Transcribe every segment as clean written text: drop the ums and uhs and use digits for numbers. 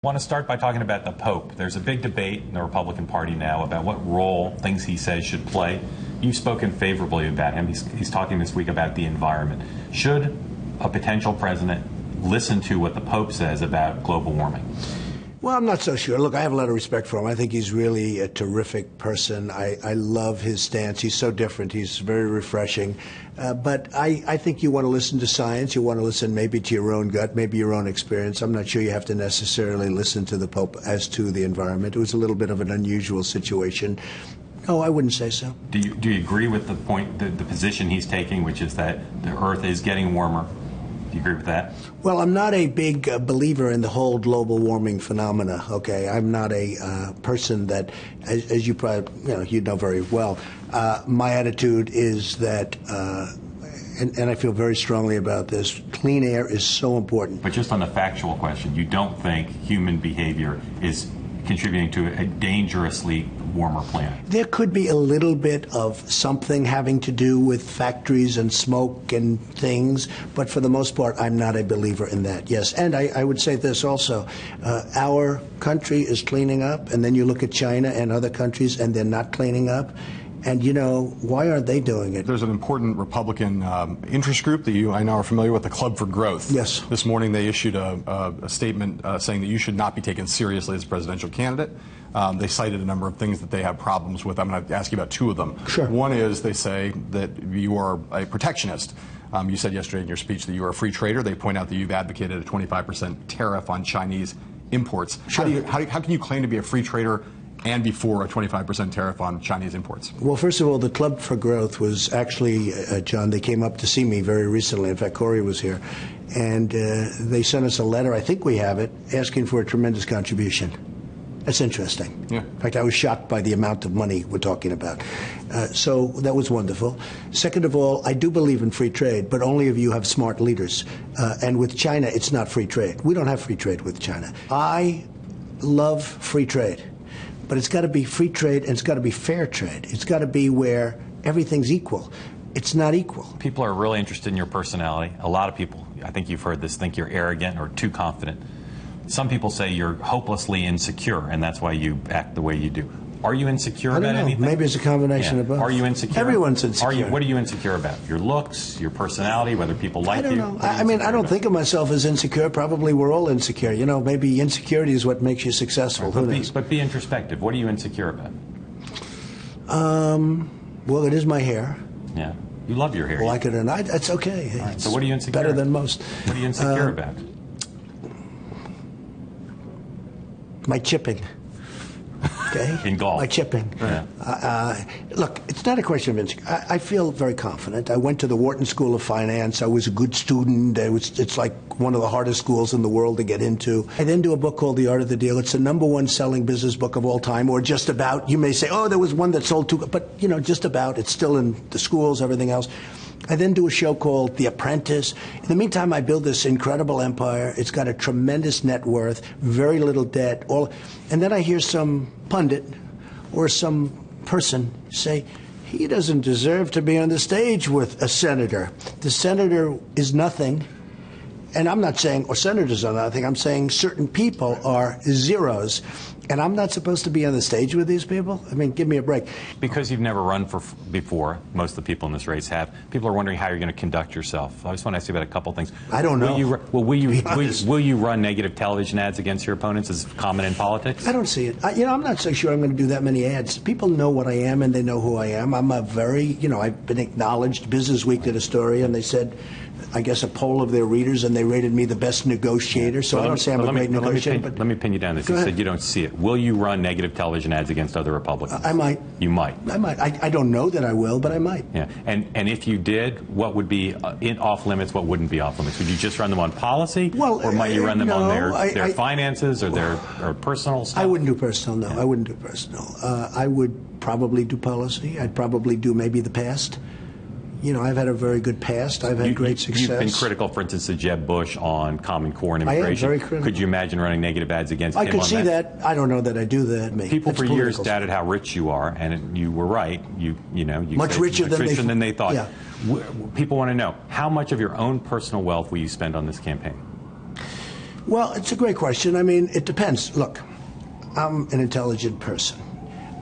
I want to start by talking about the Pope. There's a big debate in the Republican Party now about what role things he says should play. You've spoken favorably about him. He's talking this week about the environment. Should a potential president listen to what the Pope says about global warming? Well, I'm not so sure. Look, I have a lot of respect for him. I think he's really a terrific person. I love his stance. He's so different. He's very refreshing. But I think you want to listen to science. You want to listen maybe to your own gut, maybe your own experience. I'm not sure you have to necessarily listen to the Pope as to the environment. It was a little bit of an unusual situation. No, I wouldn't say so. Do you agree with the point, the position he's taking, which is that the Earth is getting warmer? Do you agree with that? Well, I'm not a big believer in the whole global warming phenomena. Okay, I'm not a person that, as you probably you know very well. My attitude is that, and I feel very strongly about this. Clean air is so important. But just on the factual question, you don't think human behavior is contributing to a dangerously warmer planet? There could be a little bit of something having to do with factories and smoke and things, but for the most part, I'm not a believer in that, yes. And I would say this also. Our country is cleaning up, and then you look at China and other countries, and they're not cleaning up. And, why aren't they doing it? There's an important Republican interest group that I know are familiar with, the Club for Growth. Yes. This morning they issued a statement saying that you should not be taken seriously as a presidential candidate. They cited a number of things that they have problems with. I'm going to ask you about two of them. Sure. One is they say that you are a protectionist. You said yesterday in your speech that you are a free trader. They point out that you've advocated a 25% tariff on Chinese imports. Sure. How can you claim to be a free trader and before a 25% tariff on Chinese imports? Well, first of all, the Club for Growth was actually, John, they came up to see me very recently. In fact, Corey was here. And they sent us a letter, I think we have it, asking for a tremendous contribution. That's interesting. Yeah. In fact, I was shocked by the amount of money we're talking about. So that was wonderful. Second of all, I do believe in free trade, but only if you have smart leaders. And with China, it's not free trade. We don't have free trade with China. I love free trade. But it's got to be free trade, and it's got to be fair trade. It's got to be where everything's equal. It's not equal. People are really interested in your personality. A lot of people, I think you've heard this, think you're arrogant or too confident. Some people say you're hopelessly insecure, and that's why you act the way you do. Are you insecure about anything? Maybe it's a combination of both. Are you insecure? Everyone's insecure. What are you insecure about? Your looks, your personality, whether people like you? I don't know. I don't think of myself as insecure. Probably we're all insecure. Maybe insecurity is what makes you successful. But be introspective. What are you insecure about? Well, it is my hair. Yeah. You love your hair. Like it or not, it's okay. Right. So what are you insecure? Better than most. What are you insecure about? My chipping. Okay. In golf. My chipping. Yeah. Look, it's not a question of insecurity. I feel very confident. I went to the Wharton School of Finance. I was a good student. It's like one of the hardest schools in the world to get into. I then do a book called The Art of the Deal. It's the #1 selling business book of all time, or just about. You may say, oh, there was one that sold two, but, just about. It's still in the schools, everything else. I then do a show called The Apprentice. In the meantime, I build this incredible empire. It's got a tremendous net worth, very little debt. And then I hear some pundit or some person say, he doesn't deserve to be on the stage with a senator. The senator is nothing. And I'm not saying, or senators are nothing, I'm saying certain people are zeros. And I'm not supposed to be on the stage with these people? I mean, give me a break. Because you've never run before, most of the people in this race have, people are wondering how you're going to conduct yourself. I just want to ask you about a couple things. I don't know. Will you run negative television ads against your opponents as common in politics? I don't see it. I'm not so sure I'm going to do that many ads. People know what I am, and they know who I am. I'm a very, I've been acknowledged. Business Week did a story, and they said, I guess, a poll of their readers, and they rated me the best negotiator. So I don't say I'm a great negotiator. Let me pin you down this. You said you don't see it. Will you run negative television ads against other Republicans? I might. You might. I might. I don't know that I will, but I might. Yeah. And if you did, what would be off limits? What wouldn't be off limits? Would you just run them on policy, or might you run them on their finances or their personal stuff? I wouldn't do personal. No, I wouldn't do personal. I would probably do policy. I'd probably do maybe the past. I've had a very good past. I've had great success. You've been critical, for instance, of Jeb Bush on Common Core and immigration. I am very critical. Could you imagine running negative ads against him on that? I could see that. I don't know that I do that. People for years doubted how rich you are, and you were right. You much richer than they thought. Yeah. People want to know, how much of your own personal wealth will you spend on this campaign? Well, it's a great question. I mean, it depends. Look, I'm an intelligent person.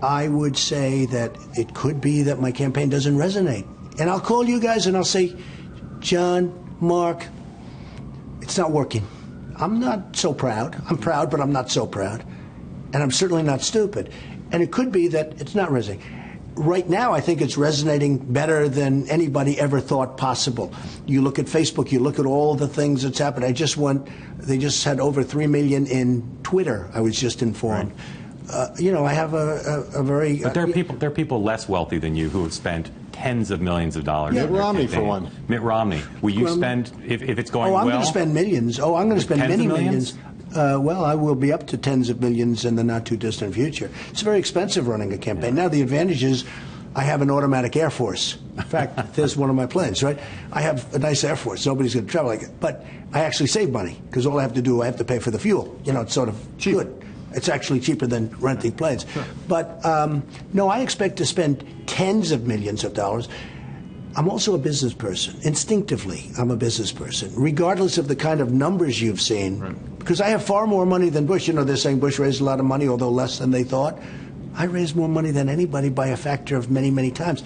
I would say that it could be that my campaign doesn't resonate. And I'll call you guys and I'll say, John, Mark, it's not working. I'm not so proud. I'm proud, but I'm not so proud. And I'm certainly not stupid. And it could be that it's not resonating. Right now, I think it's resonating better than anybody ever thought possible. You look at Facebook, you look at all the things that's happened. They just had over 3 million in Twitter, I was just informed. Right. I have a very... But there are people less wealthy than you who have spent tens of millions of dollars. Mitt Romney, for one. Mitt Romney. Will you spend, if it's going well... I'm going to spend millions. I'm going to spend many millions. Well, I will be up to tens of millions in the not-too-distant future. It's very expensive running a campaign. Now, the advantage is I have an automatic Air Force. In fact, there's one of my planes, right? I have a nice Air Force. Nobody's going to travel like it. But I actually save money because all I have to do, I have to pay for the fuel. It's sort of cheap. Good. It's actually cheaper than renting planes. Sure. But, no, I expect to spend tens of millions of dollars. I'm also a business person. Instinctively, I'm a business person, regardless of the kind of numbers you've seen. Right. Because I have far more money than Bush. They're saying Bush raised a lot of money, although less than they thought. I raised more money than anybody by a factor of many, many times.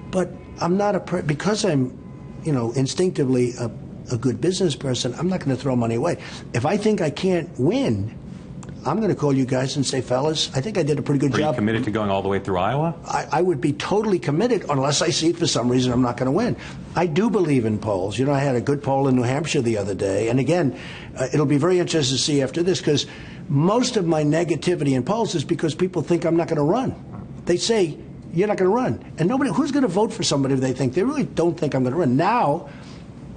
But I'm not because I'm, instinctively a good business person, I'm not going to throw money away. If I think I can't win, I'm going to call you guys and say, fellas, I think I did a pretty good job. Are you committed to going all the way through Iowa? I would be totally committed unless I see for some reason I'm not going to win. I do believe in polls. I had a good poll in New Hampshire the other day. And again, it'll be very interesting to see after this because most of my negativity in polls is because people think I'm not going to run. They say, you're not going to run. And who's going to vote for somebody if they think? They really don't think I'm going to run. Now,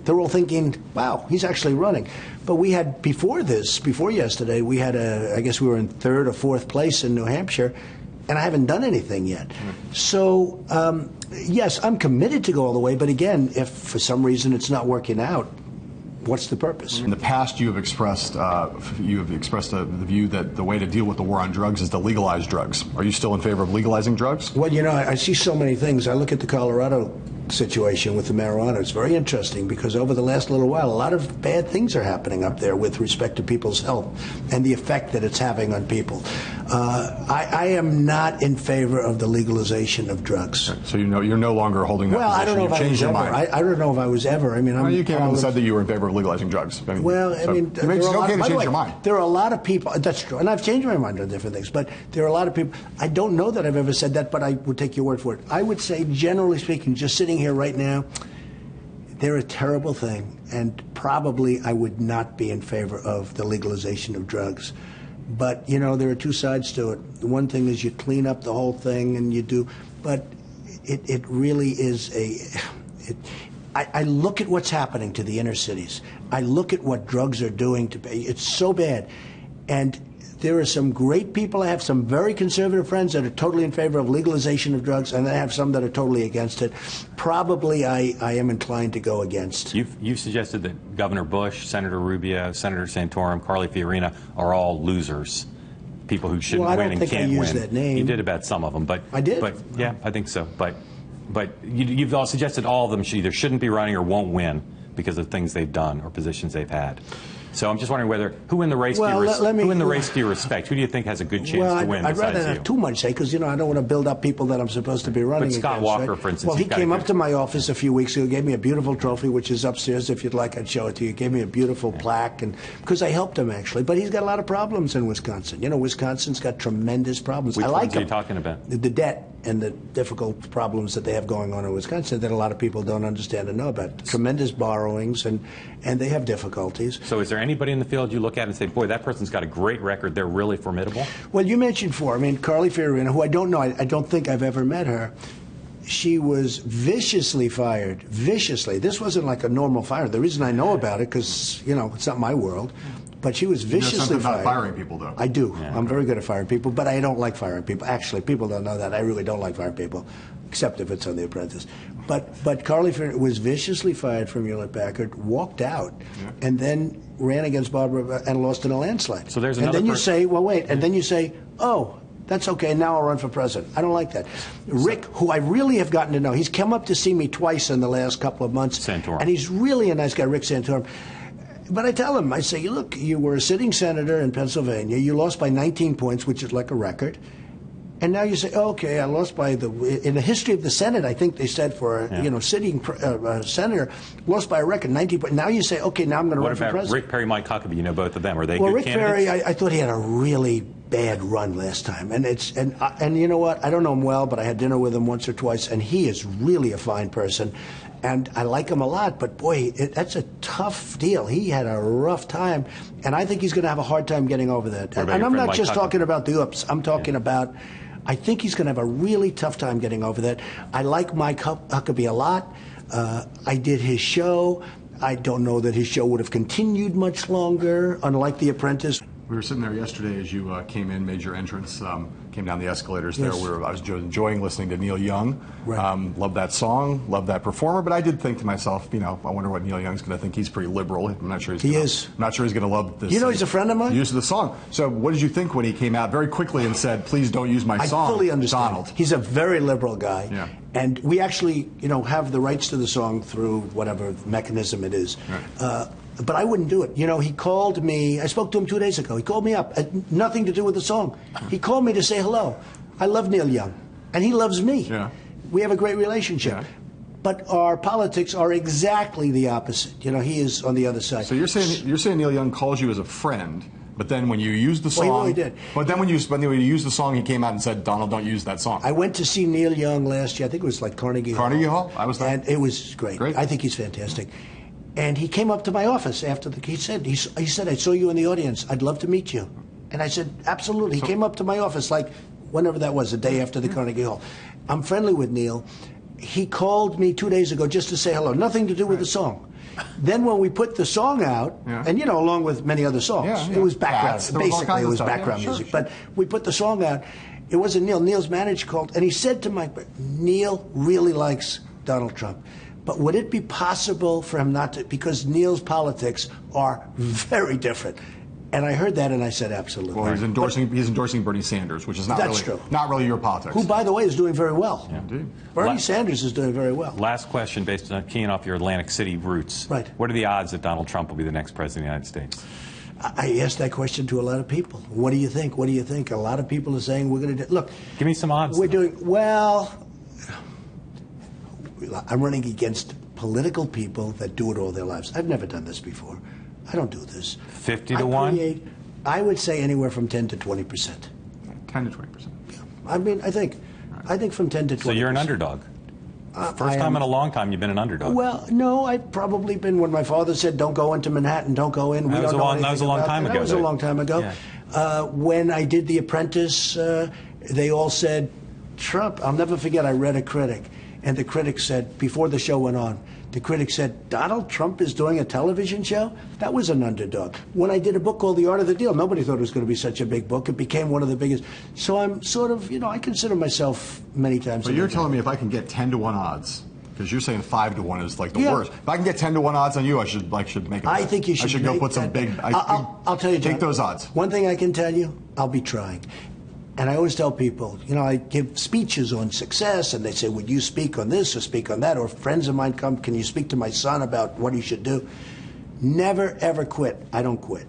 they're all thinking, wow, he's actually running. But we had, before yesterday, we had I guess we were in third or fourth place in New Hampshire, and I haven't done anything yet. So, yes, I'm committed to go all the way, but again, if for some reason it's not working out, what's the purpose? In the past, you have expressed the view that the way to deal with the war on drugs is to legalize drugs. Are you still in favor of legalizing drugs? Well, I see so many things. I look at the Colorado situation with the marijuana. It's very interesting because over the last little while, a lot of bad things are happening up there with respect to people's health and the effect that it's having on people. I am not in favor of the legalization of drugs. So you're no longer holding that position. I don't know if I was ever. I don't know if I was ever. I mean, you came out and said that you were in favor of legalizing drugs. It's okay to change your mind. There are a lot of people. That's true, and I've changed my mind on different things. But there are a lot of people. I don't know that I've ever said that, but I would take your word for it. I would say, generally speaking, just sitting here right now, they're a terrible thing, and probably I would not be in favor of the legalization of drugs. But, there are two sides to it. One thing is you clean up the whole thing, and you do, but it really is I look at what's happening to the inner cities. I look at what drugs are doing it's so bad. And there are some great people. I have some very conservative friends that are totally in favor of legalization of drugs, and I have some that are totally against it. Probably I am inclined to go against. You've suggested that Governor Bush, Senator Rubio, Senator Santorum, Carly Fiorina are all losers, people who shouldn't win and can't win. I don't think I used that name. You did about some of them, but I did. But yeah, I think so. But you've all suggested all of them either shouldn't be running or won't win because of things they've done or positions they've had. So I'm just wondering who in the race do you respect? Who do you think has a good chance to win? I'd rather not too much say because I don't want to build up people that I'm supposed to be running against. But Scott Walker, right? for instance, well, he came up to my office a few weeks ago, gave me a beautiful trophy, which is upstairs. If you'd like, I'd show it to you. He gave me a beautiful plaque, and because I helped him actually. But he's got a lot of problems in Wisconsin. Wisconsin's got tremendous problems. Which I like ones are you talking about? The debt and the difficult problems that they have going on in Wisconsin that a lot of people don't understand and know about. Tremendous borrowings, and they have difficulties. So is there anybody in the field you look at and say, boy, that person's got a great record, they're really formidable? Well, you mentioned Carly Fiorina, who I don't know, I don't think I've ever met her. She was viciously fired, viciously. This wasn't like a normal fire. The reason I know about it, because, it's not my world, but she was viciously fired. About firing people, though. I do. Yeah. I'm very good at firing people, but I don't like firing people. Actually, people don't know that. I really don't like firing people, except if it's on The Apprentice. But Carly Fiorina was viciously fired from Hewlett-Packard, walked out, and then ran against Barbara and lost in a landslide. So there's another. And then you say, well, wait, and then you say, oh, that's okay, now I'll run for president. I don't like that. Rick, who I really have gotten to know, he's come up to see me twice in the last couple of months. Santorum. And he's really a nice guy, Rick Santorum. But I tell him, I say, look, you were a sitting senator in Pennsylvania. You lost by 19 points, which is like a record. And now you say, okay, I lost by in the history of the Senate, I think they said for a sitting senator, lost by a record, 19 points. Now you say, okay, now I'm going to run for president. What about Rick Perry, Mike Huckabee? You know both of them. Are they well, good Rick candidates? Perry, I thought he had a really bad run last time. And you know what? I don't know him well, but I had dinner with him once or twice, and he is really a fine person. And I like him a lot, but boy, that's a tough deal. He had a rough time, and I think he's going to have a hard time getting over that. And I'm not just talking about the ups. I'm talking about, I think he's going to have a really tough time getting over that. I like Mike Huckabee a lot. I did his show. I don't know that his show would have continued much longer, unlike The Apprentice. We were sitting there yesterday as you came in, made your entrance, came down the escalators Yes. there. I was enjoying listening to Neil Young. Right. Loved that song, loved that performer. But I did think to myself, I wonder what Neil Young's going to think. He's pretty liberal. I'm not sure he's I'm not sure he's going to love this. You know, he's a friend of mine. Use of the song. So, what did you think when he came out very quickly and said, "Please don't use my song"? I fully understand. Donald. He's a very liberal guy. Yeah. And we actually, have the rights to the song through whatever mechanism it is. Right. But I wouldn't do it. He called me. I spoke to him 2 days ago. He called me up. Nothing to do with the song. He called me to say hello. I love Neil Young, and he loves me. Yeah. We have a great relationship. Yeah. But our politics are exactly the opposite. He is on the other side. So you're saying Neil Young calls you as a friend, but then when you use the song, Well, he really did. But then when you use the song, he came out and said, "Donald, don't use that song." I went to see Neil Young last year. I think it was like Carnegie Hall. Carnegie Hall? I was there. And it was great. I think he's fantastic. And he came up to my office after he said, I saw you in the audience. I'd love to meet you. And I said, absolutely. He came up to my office like whenever that was, the day after the Carnegie Hall. I'm friendly with Neil. He called me 2 days ago just to say hello. Nothing to do with the song. Then when we put the song out, and along with many other songs, it was background. Basically, it was background music. But we put the song out. It wasn't Neil. Neil's manager called, and he said to Mike, Neil really likes Donald Trump. But would it be possible for him not to, because Neil's politics are very different. And I heard that and I said, absolutely. Well, he's endorsing Bernie Sanders, which is not really your politics. Who, by the way, is doing very well. Yeah, indeed. Bernie Sanders is doing very well. Last question, based on keying off your Atlantic City roots. Right. What are the odds that Donald Trump will be the next president of the United States? I asked that question to a lot of people. What do you think? What do you think? A lot of people are saying we're going to do. Look, give me some odds. We're doing well. I'm running against political people that do it all their lives. I've never done this before. I don't do this. 50 to 1? I would say anywhere from 10 to 20%. 10 to 20%. Yeah. I think from 10 to 20%. So you're an underdog. First time in a long time you've been an underdog. Well, no, I've probably been. When my father said, "Don't go into Manhattan, don't go in," That was a long time ago. That was a long time ago. Yeah. When I did The Apprentice, they all said, "Trump." I'll never forget. I read a critic, and the critic said, before the show went on, the critic said, "Donald Trump is doing a television show?" That was an underdog. When I did a book called The Art of the Deal, nobody thought it was going to be such a big book. It became one of the biggest. So I'm sort of, I consider myself many times. But you're telling me if I can get 10 to 1 odds, because you're saying 5 to 1 is like the worst. If I can get 10 to 1 odds on you, I should make it. I think you should. I should go put some big. I'll tell you, John, take those odds. One thing I can tell you, I'll be trying. And I always tell people, I give speeches on success, and they say, would you speak on this or speak on that? Or friends of mine come, can you speak to my son about what he should do? Never, ever quit. I don't quit.